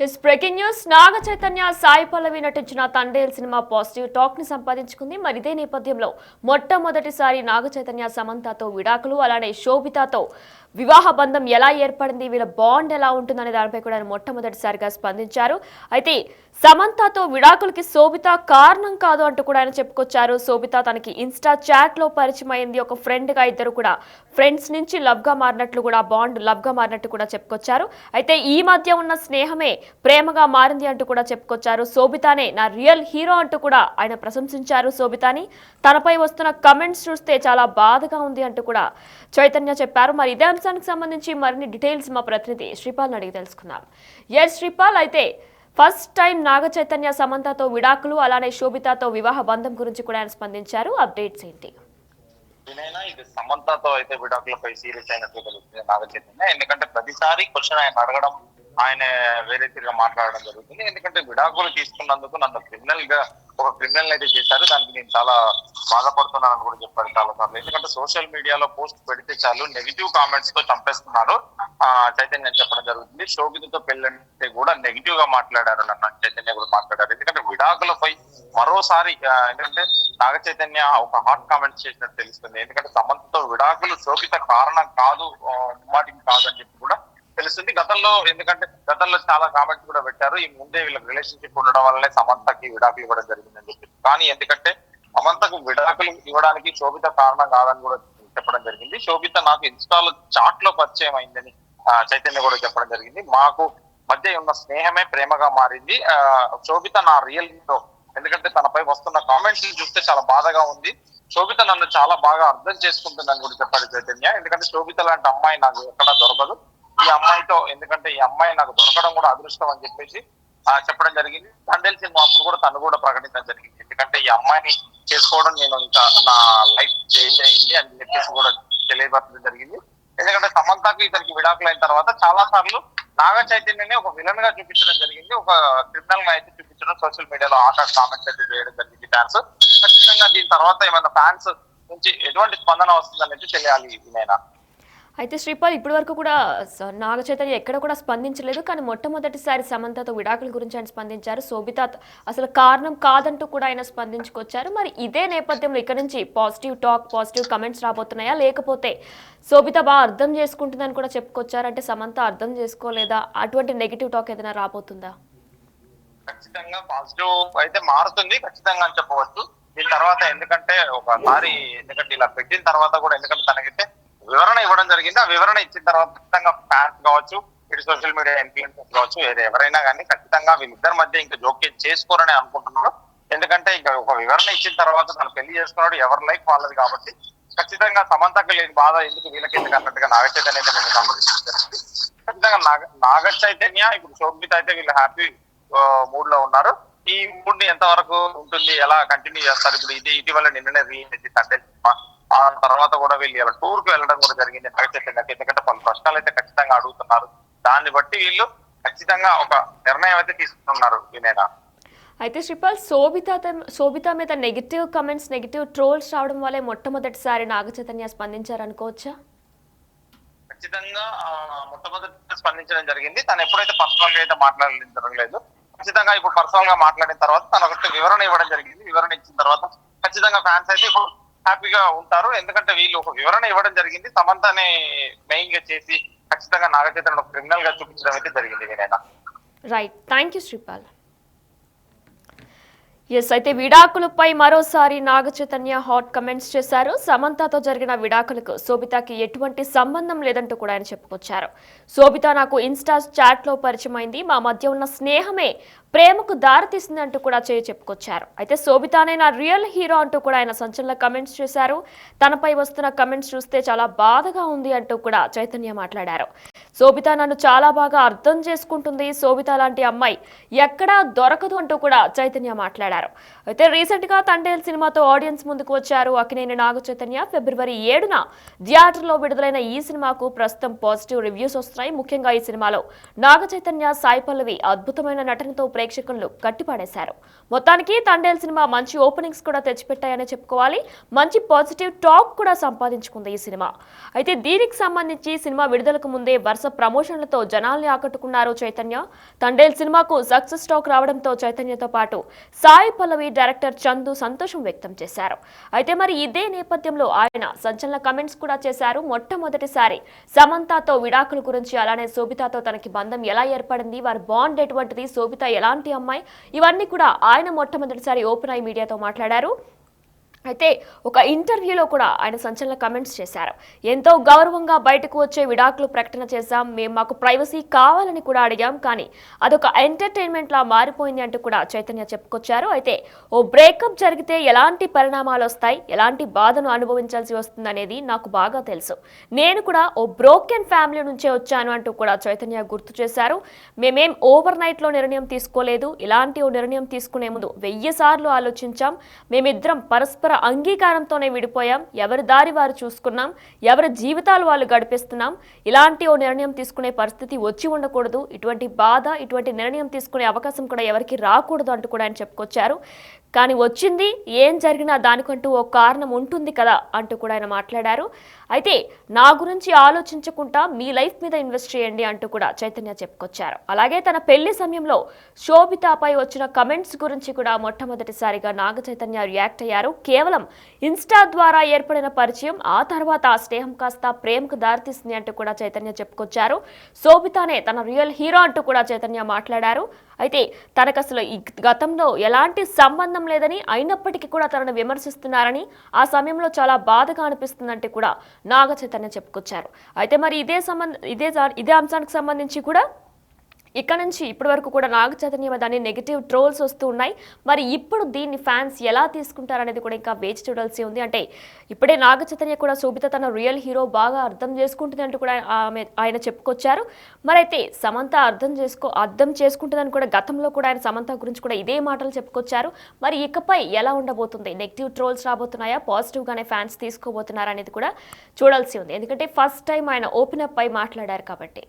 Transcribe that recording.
His breaking news Naga Chaitanya Sai Pallavi నటించిన Thandel cinema positive talk ని సంపాదించుకుంది. మరి ఇదే నేపథ్యంలో మొట్టమొదటిసారి నాగ చైతన్య సమంతతో విడాకులు, అలానే శోభితతో వివాహ బంధం ఎలా ఏర్పడింది, వీళ్ళ బాండ్ ఎలా ఉంటుందనే దానిపై కూడా ఆయన మొట్టమొదటిసారిగా స్పందించారు. అయితే సమంతతో విడాకులకి శోభిత కారణం కాదు అంటూ కూడా ఆయన చెప్పుకొచ్చారు. శోభిత తనకి ఇన్స్టా చాట్ లో పరిచయం అయింది, ఒక ఫ్రెండ్ గా ఇద్దరు కూడా ఫ్రెండ్స్ నుంచి లవ్ గా మారినట్లు కూడా బాండ్ లవ్ గా మారినట్టు కూడా చెప్పుకొచ్చారు. అయితే ఈ మధ్య ఉన్న స్నేహమే ప్రేమగా మారింది అంటూ కూడా చెప్పుకొచ్చారు. శోభితానే నా రియల్ హీరో అంటూ కూడా ఆయన ప్రశంసించారు. శోభితాని తనపై వస్తున్న కమెంట్స్ చూస్తే చాలా బాధగా ఉంది అంటూ కూడా చైతన్య చెప్పారు. మరి ఇదే అంశానికి సంబంధించి మరిన్ని డీటెయిల్స్ మా ప్రతినిధి శ్రీపాల్ అడిగి తెలుసుకుందాం. ఎస్ శ్రీపాల్, అయితే ఫస్ట్ టైం నాగ చైతన్య సమంతతో విడాకులు, అలానే శోభితతో వివాహ బంధం గురించి కూడా ఆయన స్పందించారు. అప్డేట్స్ ఏంటి? ఇది సమంతతో అయితే విడాకులపై సీరియస్ అయినట్లు తెలుస్తుంది నాగ చైతన్య. ఎందుకంటే ప్రతిసారి క్వశ్చన్ ఆయన అడగడం, ఆయన వేరే తీరుగా మాట్లాడడం జరుగుతుంది. ఎందుకంటే విడాకులు తీసుకున్నందుకు నన్ను ఒక క్రిమినల్ అయితే చేశారు, దానికి నేను చాలా బాధపడుతున్నానని కూడా చెప్పారు చాలా సార్లు. ఎందుకంటే సోషల్ మీడియాలో పోస్ట్ పెడితే చాలు నెగిటివ్ కామెంట్స్ తో చంపేస్తున్నారు చైతన్య చెప్పడం జరుగుతుంది. శోభితతో పెళ్ళంటే కూడా నెగిటివ్ గా మాట్లాడారు, నన్ను చైతన్య కూడా మాట్లాడారు. ఎందుకంటే విడాకులపై మరోసారి ఎందుకంటే నాగ చైతన్య ఒక హాట్ కామెంట్స్ చేసినట్టు తెలుస్తుంది. ఎందుకంటే సమంతతో విడాకులు శోభిత కారణం కాదు, ముమ్మాటికి కాదని చెప్పి కూడా తెలుస్తుంది. గతంలో చాలా కామెంట్స్ కూడా పెట్టారు, ఈ ముందే వీళ్ళకి రిలేషన్షిప్ ఉండడం వల్లనే సమంతకి విడాకులు ఇవ్వడం జరిగిందని చెప్పి. కానీ ఎందుకంటే సమంతకు విడాకులు ఇవ్వడానికి శోభిత కారణం కాదని కూడా చెప్పడం జరిగింది. శోభిత నాకు ఇన్స్టాలో చాట్ లో పరిచయం అయిందని చైతన్య కూడా చెప్పడం జరిగింది. మాకు మధ్య ఉన్న స్నేహమే ప్రేమగా మారింది. శోభిత నా రియల్ హీరో. ఎందుకంటే తనపై వస్తున్న కామెంట్స్ చూస్తే చాలా బాధగా ఉంది. శోభిత నన్ను చాలా బాగా అర్థం చేసుకుంటుందని కూడా చెప్పాడు చైతన్య. ఎందుకంటే శోభిత లాంటి అమ్మాయి నాకు ఎక్కడా దొరకదు, ఈ అమ్మాయితో ఎందుకంటే ఈ అమ్మాయి నాకు దొరకడం కూడా అదృష్టం అని చెప్పేసి చెప్పడం జరిగింది. తండేల్ సినిమా అప్పుడు కూడా తను కూడా ప్రకటించడం జరిగింది. ఎందుకంటే ఈ అమ్మాయిని చేసుకోవడం నేను ఇంకా నా లైఫ్ చేంజ్ అయింది అని చెప్పేసి కూడా తెలియపరచడం జరిగింది. ఎందుకంటే సమంతకు ఇతనికి విడాకులు అయిన తర్వాత చాలా సార్లు నాగ చైతన్యని ఒక విలన్ గా చూపించడం జరిగింది, ఒక క్రిమినల్ గా అయితే చూపించడం సోషల్ మీడియాలో ఆట కామెంట్స్ అయితే చేయడం జరిగింది ఫ్యాన్స్. ఖచ్చితంగా దీని తర్వాత ఏమైనా ఫ్యాన్స్ నుంచి ఎటువంటి స్పందన వస్తుందనేది తెలియాలి. ఇదేనా అయితే శ్రీపాల్, ఇప్పటి వరకు కూడా నాగ చైతన్య ఎక్కడ కూడా స్పందించలేదు, కానీ మొట్టమొదటిసారి సమంతతో విడాకుల గురించి ఆయన స్పందించారు. శోభిత అసలు కారణం కాదంటూ కూడా ఆయన స్పందించుకొచ్చారు. మరి ఇదే నేపథ్యంలో ఇక్కడ నుంచి పాజిటివ్ టాక్, పాజిటివ్ కమెంట్స్ రాబోతున్నాయా, లేకపోతే శోభిత బాగా అర్థం చేసుకుంటుందని కూడా చెప్పుకొచ్చారు, అంటే సమంత అర్థం చేసుకోలేదా, అటువంటి నెగిటివ్ టాక్ ఏదైనా రాబోతుందా? ఖచ్చితంగా పాజిటివ్ అయితే మారుతుంది ఖచ్చితంగా అని చెప్పవచ్చు దీని తర్వాత. ఎందుకంటే ఒకసారి ఇలా పెట్టిన తర్వాత కూడా ఎందుకంటే తనకైతే వివరణ ఇవ్వడం జరిగింది. ఆ వివరణ ఇచ్చిన తర్వాత ఖచ్చితంగా ఫ్యాన్స్ కావచ్చు, ఇటు సోషల్ మీడియా ఇన్ఫ్లుయెన్సర్స్ కావచ్చు, ఎవరైనా కానీ ఖచ్చితంగా వీళ్ళిద్దరి మధ్య ఇంకా జోక్యం చేసుకోరని అనుకుంటున్నారు. ఎందుకంటే ఇంకా ఒక వివరణ ఇచ్చిన తర్వాత తను పెళ్లి చేసుకున్నాడు, ఎవరి లైఫ్ వాళ్ళది కాబట్టి ఖచ్చితంగా సమంతకు లేని బాధ ఎందుకు వీళ్ళకి అన్నట్టుగా నాగ చైతన్య ఖచ్చితంగా నాగ చైతన్య ఇప్పుడు శోభిత అయితే వీళ్ళు హ్యాపీ మూడ్ లో ఉన్నారు. ఈ మూడ్ ని ఎంత వరకు ఉంటుంది, ఎలా కంటిన్యూ చేస్తారు? ఇప్పుడు ఇటీవల నిన్ననే రిలీజ్ అయింది తండ్రి సినిమా. ఆ తర్వాత కూడా వీళ్ళు టూర్ కి వెళ్ళడం కూడా జరిగింది నాగ చైతన్యకి. ఎందుకంటే పలు ప్రశ్నలు అయితే ఖచ్చితంగా అడుగుతున్నారు, దాన్ని బట్టి వీళ్ళు ఖచ్చితంగా ఒక నిర్ణయం అయితే తీసుకుంటున్నారు. వినేనా అయితే శ్రీపాల్, శోభిత మీద నెగిటివ్ కమెంట్స్, నెగిటివ్ ట్రోల్స్ రావడం వల్లే మొట్టమొదటిసారి నాగ చైతన్య స్పందించారనుకోవచ్చా? ఖచ్చితంగా మొట్టమొదటి స్పందించడం జరిగింది. తను ఎప్పుడైతే పర్సనల్ గా అయితే మాట్లాడడం జరగలేదు, ఖచ్చితంగా ఇప్పుడు పర్సనల్ గా మాట్లాడిన తర్వాత తన ఒకటి వివరణ ఇవ్వడం జరిగింది. వివరణ ఇచ్చిన తర్వాత ఖచ్చితంగా ఫ్యాన్స్ అయితే హ్యాపీగా ఉంటారు. ఎందుకంటే వీళ్ళు ఒక వివరణ ఇవ్వడం జరిగింది, సమంతని మెయిన్ గా చేసి ఖచ్చితంగా నాగ చైతన్య క్రిమినల్ గా చూపించడం అయితే జరిగింది. వినేనా right, thank you Sripal. Yes, అయితే విడాకులపై మరోసారి నాగ చైతన్య హాట్ కమెంట్స్ చేశారు. సమంతతో జరిగిన విడాకులకు శోభితకి ఎటువంటి సంబంధం లేదంటూ కూడా ఆయన చెప్పుకొచ్చారు. శోభిత నాకు ఇన్స్టా చాట్ లో పరిచయం అయింది, మా మధ్య ఉన్న స్నేహమే ప్రేమకు దారితీస్తుంది అంటూ కూడా చెప్పుకొచ్చారు. అయితే శోభితానే నా రియల్ హీరో అంటూ కూడా ఆయన సంచలన కమెంట్స్ చేశారు. తనపై వస్తున్న కమెంట్స్ చూస్తే చాలా బాధగా ఉంది అంటూ కూడా చైతన్య మాట్లాడారు. శోభిత నన్ను చాలా బాగా అర్థం చేసుకుంటుంది, శోభిత లాంటి అమ్మాయి ఎక్కడా దొరకదు అంటూ కూడా చైతన్య మాట్లాడారు. అయితే రీసెంట్ గా తండేల్ సినిమాతో ఆడియన్స్ ముందుకు వచ్చారు అక్కినేని నాగ చైతన్య. ఫిబ్రవరి 7న థియేటర్లో విడుదలైన ఈ సినిమాకు ప్రస్తుతం పాజిటివ్ రివ్యూస్ వస్తున్నాయి. ముఖ్యంగా ఈ సినిమాలో నాగ చైతన్య, సాయి పల్లవి అద్భుతమైన నటనతో ప్రేక్షకులను కట్టిపాడేశారు. మొత్తానికి తండేల్ సినిమా మంచి ఓపెనింగ్స్ కూడా తెచ్చిపెట్టాయని చెప్పుకోవాలి. మంచి పాజిటివ్ టాక్ కూడా సంపాదించుకుంది ఈ సినిమా. అయితే దీనికి సంబంధించి సినిమా విడుదలకు ముందే వరుస ప్రమోషన్లతో జనాల్ని ఆకట్టుకున్నారు చైతన్య. తండేల్ సినిమాకు సక్సెస్ టాక్ రావడంతో చైతన్యతో పాటు సాయి పల్లవి డైరెక్టర్ చందు సంతోషం వ్యక్తం చేశారు. అయితే మరి ఇదే నేపథ్యంలో ఆయన సంచలన కమెంట్స్ కూడా చేశారు. మొట్టమొదటిసారి సమంతతో విడాకుల గురించి, అలానే శోభితతో తనకి బంధం ఎలా ఏర్పడింది, వారి బాండ్ ఎటువంటిది, శోభిత ఎలాంటి అమ్మాయి, ఇవన్నీ కూడా ఆయన మొట్టమొదటిసారి ఓపెన్ ఐ మీడియాతో మాట్లాడారు. అయితే ఒక ఇంటర్వ్యూలో కూడా ఆయన సంచలన కమెంట్స్ చేశారు. ఎంతో గౌరవంగా బయటకు వచ్చే విడాకులు ప్రకటన చేశాం, మేము మాకు ప్రైవసీ కావాలని కూడా అడిగాం, కానీ అదొక ఎంటర్టైన్మెంట్ లా మారిపోయింది అంటూ కూడా చైతన్య చెప్పుకొచ్చారు. అయితే ఓ బ్రేకప్ జరిగితే ఎలాంటి పరిణామాలు వస్తాయి, ఎలాంటి బాధను అనుభవించాల్సి వస్తుంది అనేది నాకు బాగా తెలుసు. నేను కూడా ఓ బ్రోకెన్ ఫ్యామిలీ నుంచే వచ్చాను అంటూ కూడా చైతన్య గుర్తు చేశారు. మేమేం ఓవర్ నైట్ లో నిర్ణయం తీసుకోలేదు, ఇలాంటి ఓ నిర్ణయం తీసుకునే ముందు 1000 సార్లు ఆలోచించాం. మేమిద్దరం పరస్పర అంగీకారంతోనే విడిపోయాం, ఎవరి దారి వారు చూసుకున్నాం, ఎవరి జీవితాలు వాళ్ళు గడిపిస్తున్నాం. ఇలాంటి ఓ నిర్ణయం తీసుకునే పరిస్థితి వచ్చి ఉండకూడదు, ఇటువంటి బాధ, ఇటువంటి నిర్ణయం తీసుకునే అవకాశం కూడా ఎవరికి రాకూడదు అంటూ కూడా ఆయన చెప్పుకొచ్చారు. కానీ వచ్చింది, ఏం జరిగినా దానికంటూ ఓ కారణం ఉంటుంది కదా అంటూ కూడా ఆయన మాట్లాడారు. అయితే నా గురించి ఆలోచించకుండా మీ లైఫ్ మీద ఇన్వెస్ట్ చేయండి అంటూ కూడా చైతన్య చెప్పుకొచ్చారు. అలాగే తన పెళ్లి సమయంలో శోభితపై వచ్చిన కమెంట్స్ గురించి కూడా మొట్టమొదటిసారిగా నాగ చైతన్య రియాక్ట్ అయ్యారు. కేవలం ఇన్స్టా ద్వారా ఏర్పడిన పరిచయం, ఆ తర్వాత ఆ స్నేహం కాస్త ప్రేమకు దారితీస్తుంది అంటూ కూడా చైతన్య చెప్పుకొచ్చారు. శోభితనే తన రియల్ హీరో అంటూ కూడా చైతన్య మాట్లాడారు. అయితే తనకు అసలు ఈ గతంలో ఎలాంటి సంబంధం లేదని, అయినప్పటికీ కూడా తనను విమర్శిస్తున్నారని, ఆ సమయంలో చాలా బాధగా అనిపిస్తుందంటే కూడా నాగ చైతన్య చెప్పుకొచ్చారు. అయితే మరి ఇదే అంశానికి సంబంధించి కూడా ఇక్కడ నుంచి ఇప్పటి వరకు కూడా నాగ చైతన్య మీద నెగిటివ్ ట్రోల్స్ వస్తూ ఉన్నాయి. మరి ఇప్పుడు దీన్ని ఫ్యాన్స్ ఎలా తీసుకుంటారనేది కూడా ఇంకా వేచి చూడాల్సి ఉంది. అంటే ఇప్పుడే నాగ చైతన్య కూడా శోభిత తన రియల్ హీరో బాగా అర్థం చేసుకుంటుంది అంటూ కూడా ఆయన చెప్పుకొచ్చారు. మరైతే సమంత అర్థం చేసుకుంటుందని కూడా గతంలో కూడా ఆయన సమంత గురించి కూడా ఇదే మాటలు చెప్పుకొచ్చారు. మరి ఇకపై ఎలా ఉండబోతుంది, నెగిటివ్ ట్రోల్స్ రాబోతున్నాయా, పాజిటివ్ గానే ఫ్యాన్స్ తీసుకోబోతున్నారా అనేది కూడా చూడాల్సి ఉంది. ఎందుకంటే ఫస్ట్ టైం ఆయన ఓపెన్ అప్ పై మాట్లాడారు కాబట్టి.